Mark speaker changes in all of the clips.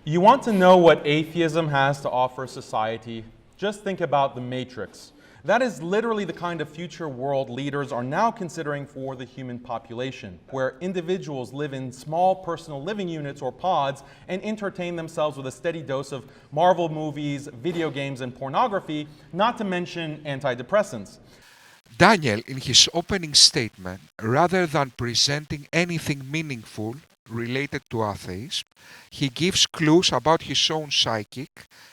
Speaker 1: You want to know what atheism has to offer society? Just think about the Matrix. That is literally the kind of future world leaders are now considering for the human population, where individuals live in small personal living units or pods and entertain themselves with a steady dose of Marvel movies, video games, and pornography, not to mention antidepressants.
Speaker 2: Daniel, in his opening statement, rather than presenting anything meaningful related to atheism, he gives clues about his own psychic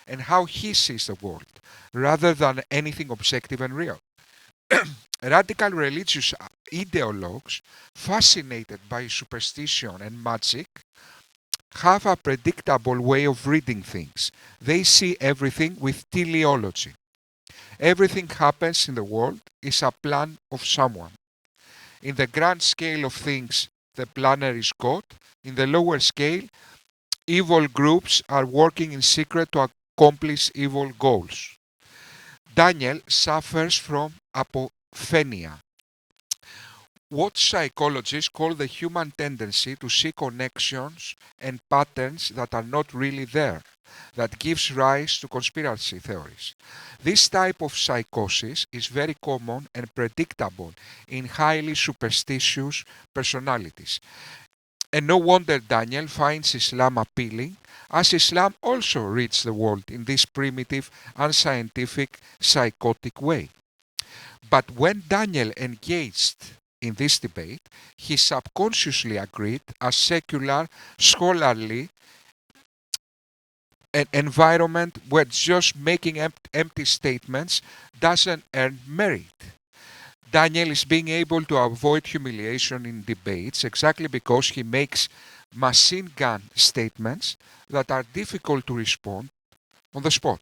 Speaker 2: and how he sees the world, rather than anything objective and real. Radical religious ideologues, fascinated by superstition and magic, have a predictable way of reading things. They see everything with teleology. Everything happens in the world is a plan of someone. In the grand scale of things, the planner is God. In the lower scale, evil groups are working in secret to accomplish evil goals. Daniel suffers from apophenia, what psychologists call the human tendency to see connections and patterns that are not really there, that gives rise to conspiracy theories. This type of psychosis is very common and predictable in highly superstitious personalities. And no wonder Daniel finds Islam appealing, as Islam also reads the world in this primitive, unscientific, psychotic way. But when Daniel engaged in this debate, he subconsciously agreed a secular, scholarly environment where just making empty statements doesn't earn merit. Daniel is being able to avoid humiliation in debates exactly because he makes machine gun statements that are difficult to respond on the spot.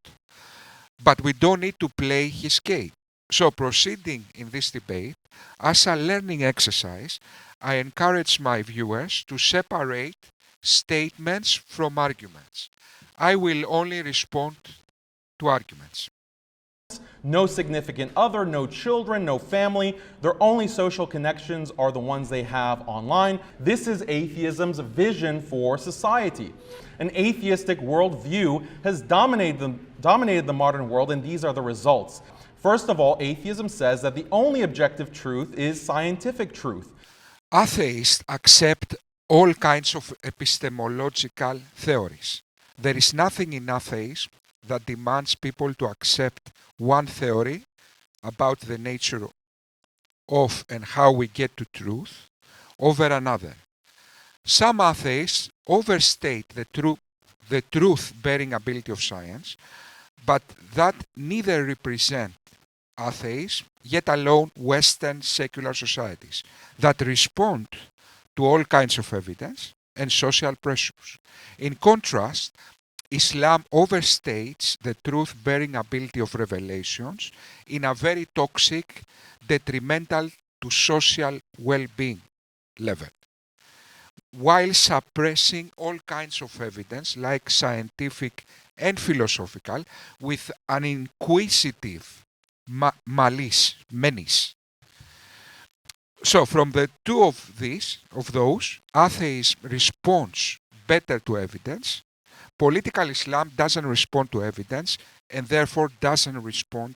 Speaker 2: But we don't need to play his game. So proceeding in this debate, as a learning exercise, I encourage my viewers to separate statements from arguments. I will only respond to arguments.
Speaker 1: No significant other, no children, no family. Their only social connections are the ones they have online. This is atheism's vision for society. An atheistic worldview has dominated the modern world, and these are the results. First of all, atheism says that the only objective truth is scientific truth.
Speaker 2: Atheists accept all kinds of epistemological theories. There is nothing in atheism that demands people to accept one theory about the nature of and how we get to truth over another. Some atheists overstate the truth-bearing ability of science, but that neither represent atheism, yet alone Western secular societies that respond to all kinds of evidence and social pressures. In contrast, Islam overstates the truth-bearing ability of revelations in a very toxic, detrimental to social well-being level, while suppressing all kinds of evidence like scientific and philosophical with an inquisitive menace. So from the two of those, atheism responds better to evidence. Political Islam doesn't respond to evidence and therefore doesn't respond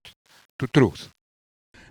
Speaker 2: to truth.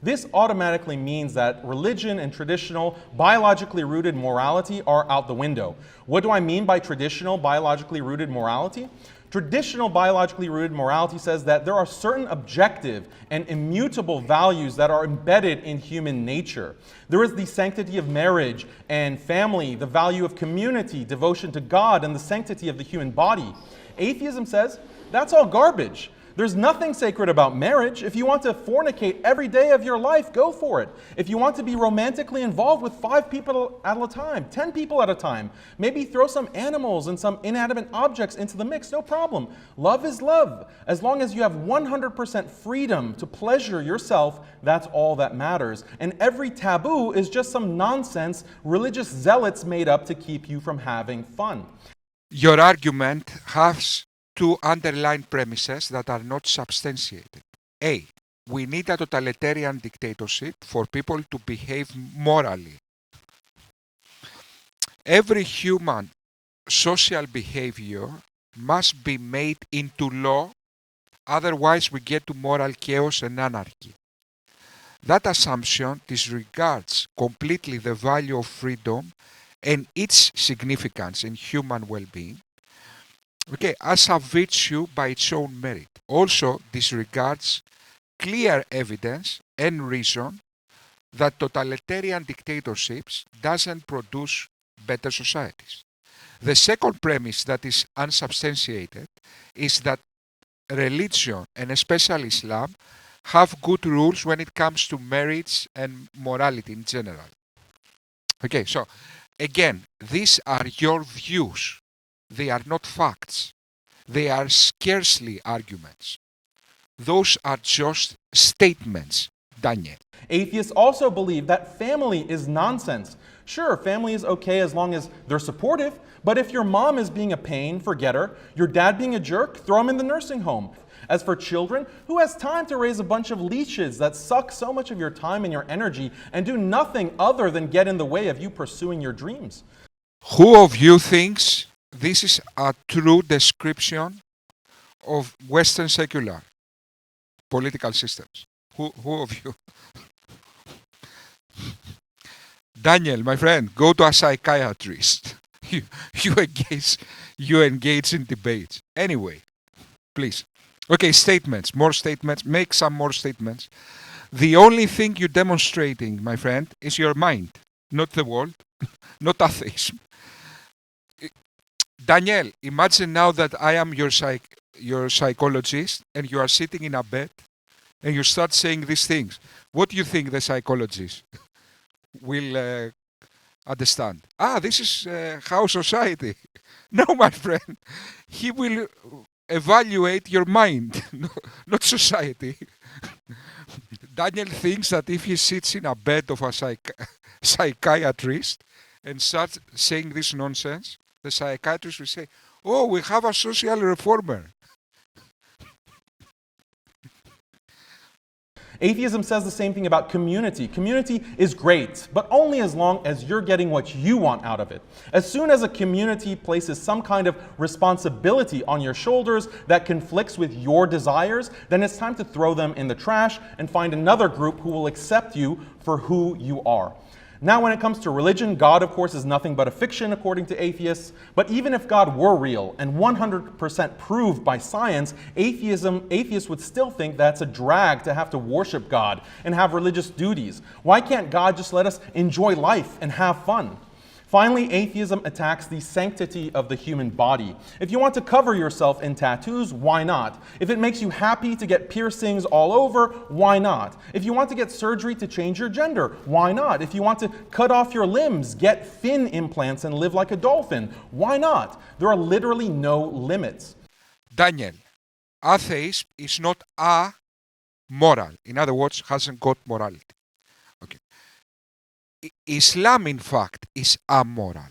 Speaker 1: This automatically means that religion and traditional, biologically rooted morality are out the window. What do I mean by traditional, biologically rooted morality? Traditional biologically rooted morality says that there are certain objective and immutable values that are embedded in human nature. There is the sanctity of marriage and family, the value of community, devotion to God, and the sanctity of the human body. Atheism says that's all garbage. There's nothing sacred about marriage. If you want to fornicate every day of your life, go for it. If you want to be romantically involved with 5 people at a time, 10 people at a time, maybe throw some animals and some inanimate objects into the mix, no problem. Love is love. As long as you have 100% freedom to pleasure yourself, that's all that matters. And every taboo is just some nonsense religious zealots made up to keep you from having fun.
Speaker 2: Your argument has two underlying premises that are not substantiated. A. We need a totalitarian dictatorship for people to behave morally. Every human social behavior must be made into law, otherwise we get to moral chaos and anarchy. That assumption disregards completely the value of freedom and its significance in human well-being, okay, as a virtue by its own merit. Also disregards clear evidence and reason that totalitarian dictatorships doesn't produce better societies. The second premise that is unsubstantiated is that religion, and especially Islam, have good rules when it comes to marriage and morality in general. Okay, so again, these are your views. They are not facts. They are scarcely arguments. Those are just statements, Daniel.
Speaker 1: Atheists also believe that family is nonsense. Sure, family is okay as long as they're supportive, but if your mom is being a pain, forget her. Your dad being a jerk, throw him in the nursing home. As for children, who has time to raise a bunch of leeches that suck so much of your time and your energy and do nothing other than get in the way of you pursuing your dreams?
Speaker 2: Who of you thinks this is a true description of Western secular political systems? Who of you? Daniel, my friend, go to a psychiatrist. You engage in debates. Anyway, please. Okay, statements, more statements, make some more statements. The only thing you're demonstrating, my friend, is your mind, not the world, not atheism. Daniel, imagine now that I am your psychologist and you are sitting in a bed and you start saying these things. What do you think the psychologist will understand? This is how society. No, my friend, he will evaluate your mind, not society. Daniel thinks that if he sits in a bed of a psychiatrist and starts saying this nonsense, the psychiatrist will say, oh, we have a social reformer.
Speaker 1: Atheism says the same thing about community. Community is great, but only as long as you're getting what you want out of it. As soon as a community places some kind of responsibility on your shoulders that conflicts with your desires, then it's time to throw them in the trash and find another group who will accept you for who you are. Now, when it comes to religion, God, of course, is nothing but a fiction, according to atheists. But even if God were real and 100% proved by science, atheists would still think that's a drag to have to worship God and have religious duties. Why can't God just let us enjoy life and have fun? Finally, atheism attacks the sanctity of the human body. If you want to cover yourself in tattoos, why not? If it makes you happy to get piercings all over, why not? If you want to get surgery to change your gender, why not? If you want to cut off your limbs, get fin implants and live like a dolphin, why not? There are literally no limits.
Speaker 2: Daniel, atheism is not amoral. In other words, hasn't got morality. Okay. Islam, in fact, is amoral.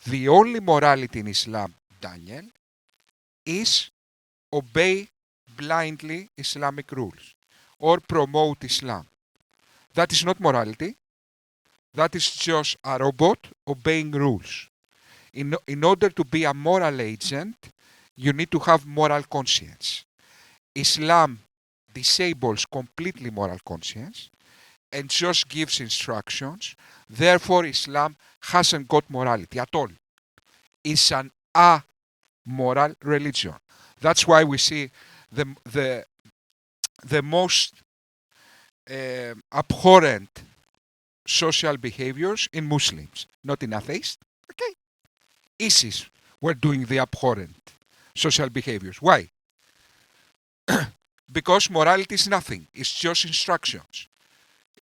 Speaker 2: The only morality in Islam, Daniel, is obey blindly Islamic rules or promote Islam. That is not morality. That is just a robot obeying rules. In order to be a moral agent, you need to have moral conscience. Islam disables completely moral conscience and just gives instructions. Therefore, Islam hasn't got morality at all. It's an amoral religion. That's why we see the most abhorrent social behaviors in Muslims, not in atheists. Okay, ISIS were doing the abhorrent social behaviors. Why? Because morality is nothing. It's just instructions.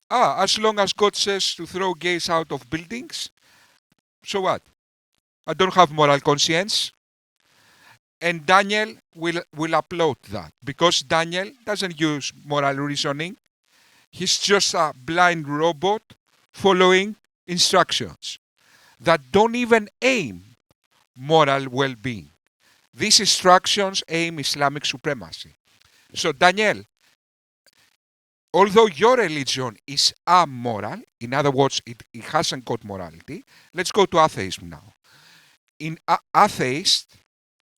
Speaker 2: As long as God says to throw gays out of buildings, so what? I don't have moral conscience. And Daniel will applaud that because Daniel doesn't use moral reasoning. He's just a blind robot following instructions that don't even aim moral well-being. These instructions aim Islamic supremacy. So Daniel, although your religion is amoral, in other words, it hasn't got morality, let's go to atheism now. In atheist,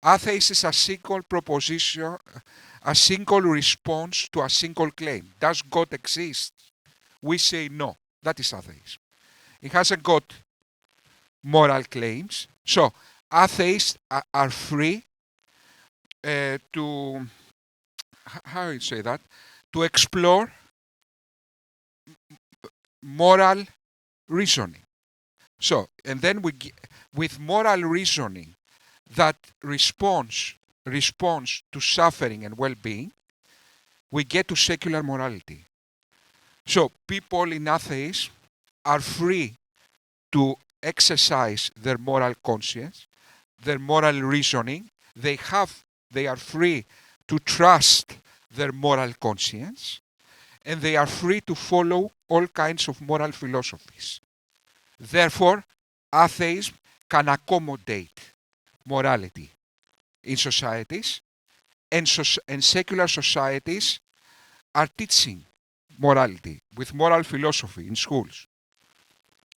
Speaker 2: Atheist is a single proposition, a single response to a single claim. Does God exist? We say no. That is atheism. It hasn't got moral claims. So atheists are free to, how do you say that? To explore moral reasoning. So, and then with moral reasoning that responds to suffering and well-being, we get to secular morality. So people in atheism are free to exercise their moral conscience, their moral reasoning. They are free to trust their moral conscience, and they are free to follow all kinds of moral philosophies. Therefore, atheism can accommodate morality in societies, and secular societies are teaching morality with moral philosophy in schools.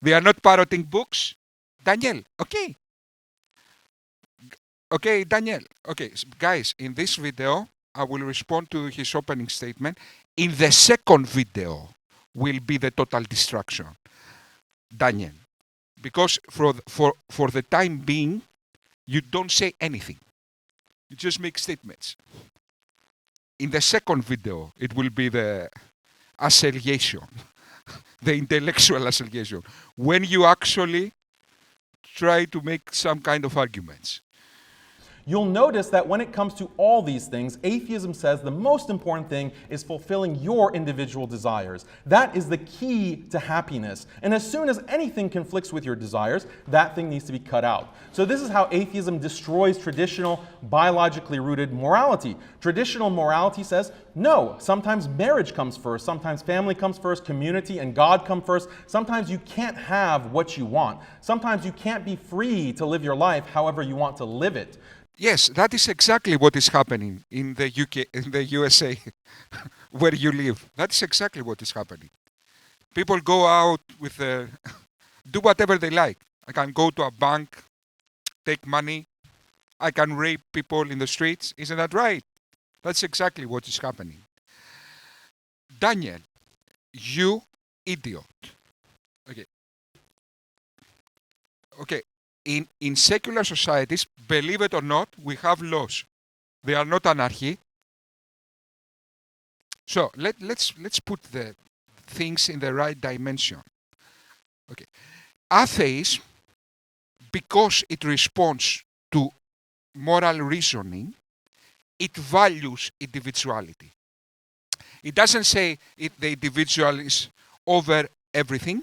Speaker 2: They are not parroting books. Daniel, okay. Okay, Daniel. Okay, guys, in this video, I will respond to his opening statement. In the second video will be the total destruction. Daniel, because for the time being, you don't say anything. You just make statements. In the second video, it will be the acceleration, the intellectual acceleration, when you actually try to make some kind of arguments.
Speaker 1: You'll notice that when it comes to all these things, atheism says the most important thing is fulfilling your individual desires. That is the key to happiness. And as soon as anything conflicts with your desires, that thing needs to be cut out. So this is how atheism destroys traditional, biologically rooted morality. Traditional morality says, no, sometimes marriage comes first, sometimes family comes first, community and God come first. Sometimes you can't have what you want. Sometimes you can't be free to live your life however you want to live it.
Speaker 2: Yes, that is exactly what is happening in the UK, in the USA, where you live. That's exactly what is happening. People go out with, do whatever they like. I can go to a bank, take money. I can rape people in the streets. Isn't that right? That's exactly what is happening. Daniel, you idiot. Okay. Okay. In secular societies, believe it or not, we have laws. They are not anarchy. So let's put the things in the right dimension. Okay. Atheism, because it responds to moral reasoning, it values individuality. It doesn't say the individual is over everything.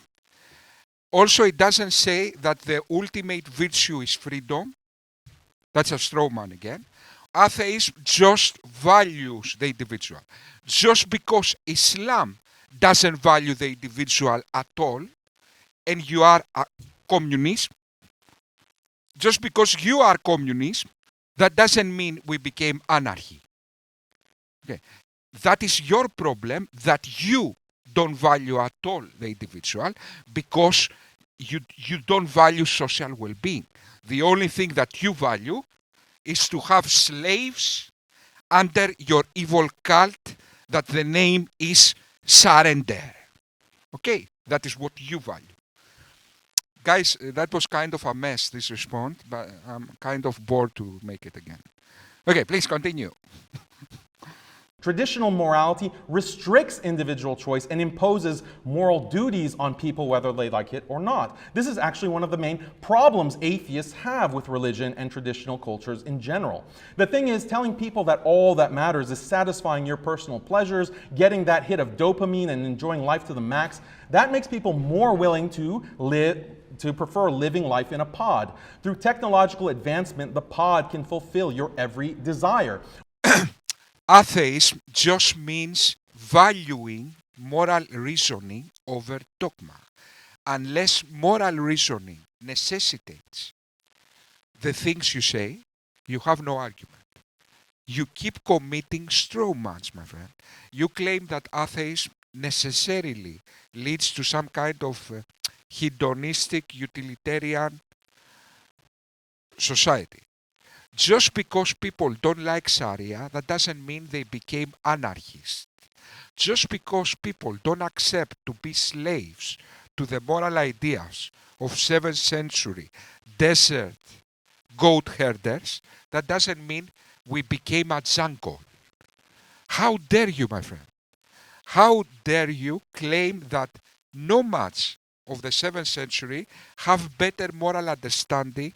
Speaker 2: Also, it doesn't say that the ultimate virtue is freedom. That's a straw man again. Atheism just values the individual. Just because Islam doesn't value the individual at all, and you are a communist, just because you are communist, that doesn't mean we became anarchy. Okay. That is your problem, that you don't value at all the individual because you don't value social well-being. The only thing that you value is to have slaves under your evil cult that the name is surrender. Okay, that is what you value. Guys, that was kind of a mess, this response, but I'm kind of bored to make it again. Okay, please continue.
Speaker 1: Traditional morality restricts individual choice and imposes moral duties on people whether they like it or not. This is actually one of the main problems atheists have with religion and traditional cultures in general. The thing is, telling people that all that matters is satisfying your personal pleasures, getting that hit of dopamine and enjoying life to the max, that makes people more willing to prefer living life in a pod. Through technological advancement, the pod can fulfill your every desire.
Speaker 2: Atheism just means valuing moral reasoning over dogma. Unless moral reasoning necessitates the things you say, you have no argument. You keep committing straw mans, my friend. You claim that atheism necessarily leads to some kind of hedonistic, utilitarian society. Just because people don't like Sharia, that doesn't mean they became anarchists. Just because people don't accept to be slaves to the moral ideas of 7th century desert goat herders, that doesn't mean we became a jungle. How dare you, my friend? How dare you claim that nomads of the 7th century have better moral understanding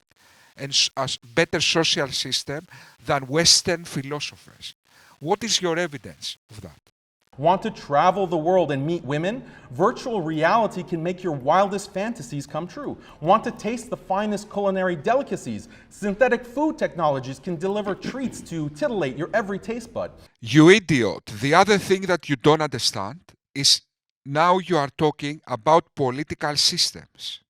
Speaker 2: and a better social system than Western philosophers? What is your evidence of that?
Speaker 1: Want to travel the world and meet women? Virtual reality can make your wildest fantasies come true. Want to taste the finest culinary delicacies? Synthetic food technologies can deliver treats to titillate your every taste bud.
Speaker 2: You idiot. The other thing that you don't understand is now you are talking about political systems,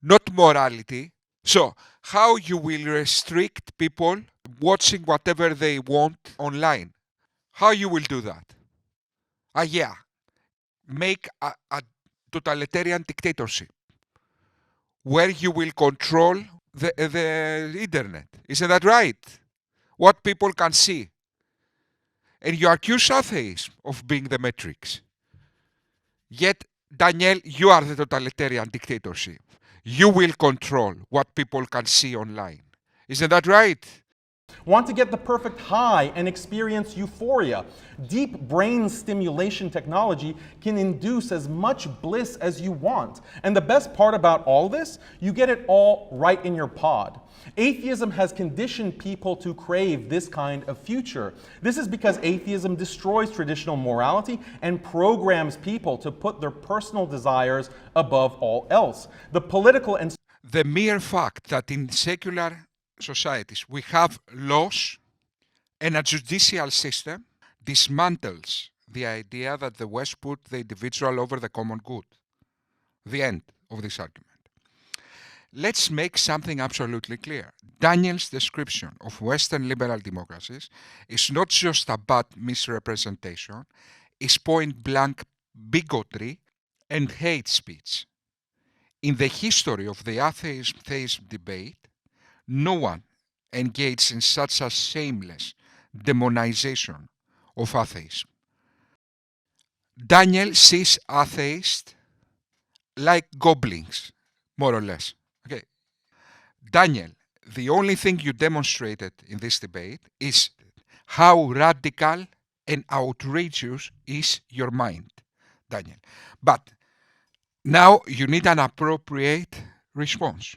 Speaker 2: not morality. So, how you will restrict people watching whatever they want online? How you will do that? Yeah, make a totalitarian dictatorship where you will control the internet. Isn't that right? What people can see. And you accuse atheism of being the matrix. Yet, Daniel, you are the totalitarian dictatorship. You will control what people can see online. Isn't that right?
Speaker 1: Want to get the perfect high and experience euphoria? Deep brain stimulation technology can induce as much bliss as you want. And the best part about all this, you get it all right in your pod. Atheism has conditioned people to crave this kind of future. This is because atheism destroys traditional morality and programs people to put their personal desires above all else. The political and
Speaker 2: The mere fact that in secular societies we have laws and a judicial system dismantles the idea that the West put the individual over the common good. The end of this argument. Let's make something absolutely clear. Daniel's description of Western liberal democracies is not just about misrepresentation, it's point blank bigotry and hate speech. In the history of the atheism debate, no one engaged in such a shameless demonization of atheism. Daniel sees atheists like goblins, more or less. Okay, Daniel, the only thing you demonstrated in this debate is how radical and outrageous is your mind, Daniel. But now you need an appropriate response.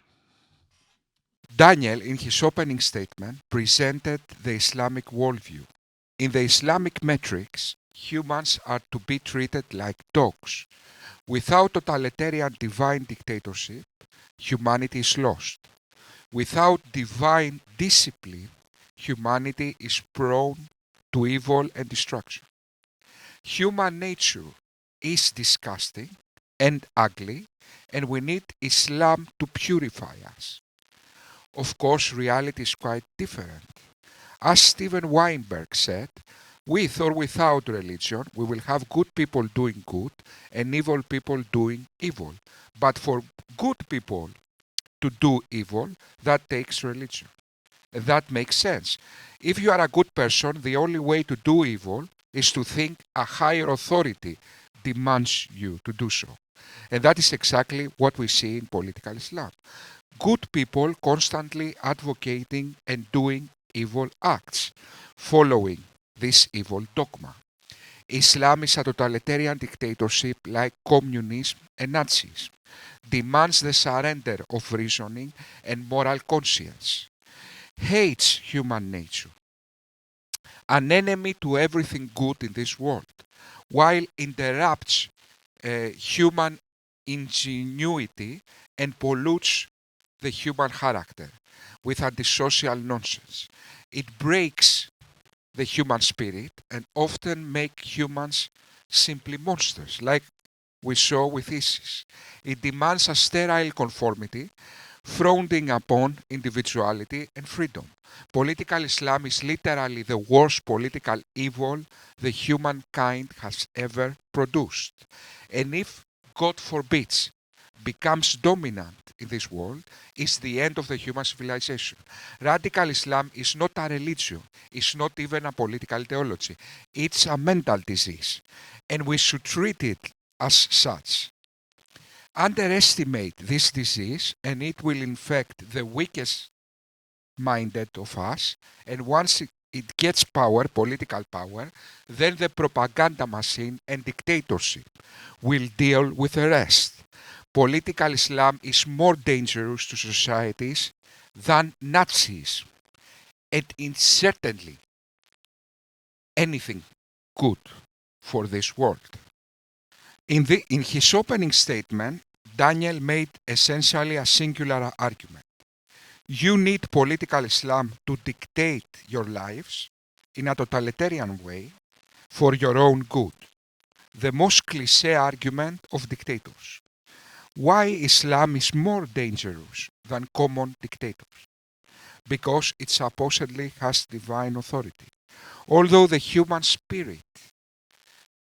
Speaker 2: Daniel, in his opening statement, presented the Islamic worldview. In the Islamic Matrix, humans are to be treated like dogs. Without totalitarian divine dictatorship, humanity is lost. Without divine discipline, humanity is prone to evil and destruction. Human nature is disgusting and ugly, and we need Islam to purify us. Of course, reality is quite different. As Steven Weinberg said, with or without religion, we will have good people doing good and evil people doing evil. But for good people to do evil, that takes religion. That makes sense. If you are a good person, the only way to do evil is to think a higher authority demands you to do so. And that is exactly what we see in political Islam. Good people constantly advocating and doing evil acts, following this evil dogma. Islam is a totalitarian dictatorship like communism and Nazism, demands the surrender of reasoning and moral conscience, hates human nature, an enemy to everything good in this world, while interrupts human ingenuity and pollutes the human character with antisocial nonsense. It breaks the human spirit and often makes humans simply monsters, like we saw with ISIS. It demands a sterile conformity, frowning upon individuality and freedom. Political Islam is literally the worst political evil the humankind has ever produced. And if, God forbids, becomes dominant in this world is the end of the human civilization. Radical Islam is not a religion, it's not even a political ideology. It's a mental disease, and we should treat it as such. Underestimate this disease and it will infect the weakest minded of us, and once it gets power, political power, then the propaganda machine and dictatorship will deal with the rest. Political Islam is more dangerous to societies than Nazism, and it's certainly anything good for this world. In his opening statement, Daniel made essentially a singular argument. You need political Islam to dictate your lives in a totalitarian way for your own good. The most cliché argument of dictators. Why Islam is more dangerous than common dictators? Because it supposedly has divine authority. Although the human spirit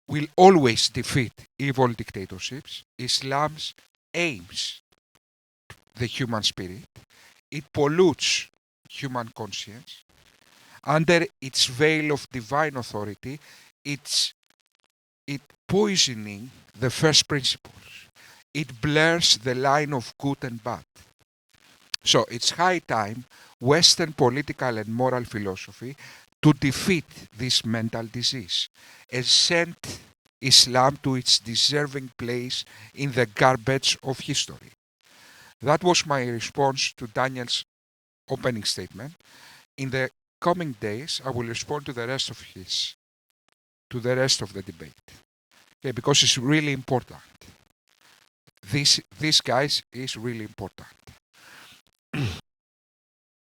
Speaker 2: will always defeat evil dictatorships, Islam aims the human spirit. It pollutes human conscience. Under its veil of divine authority, it poisoning the first principles. It blurs the line of good and bad. So it's high time Western political and moral philosophy to defeat this mental disease and send Islam to its deserving place in the garbage of history. That was my response to Daniel's opening statement. In the coming days, I will respond to the rest of the debate. Okay, because it's really important. This guys is really important.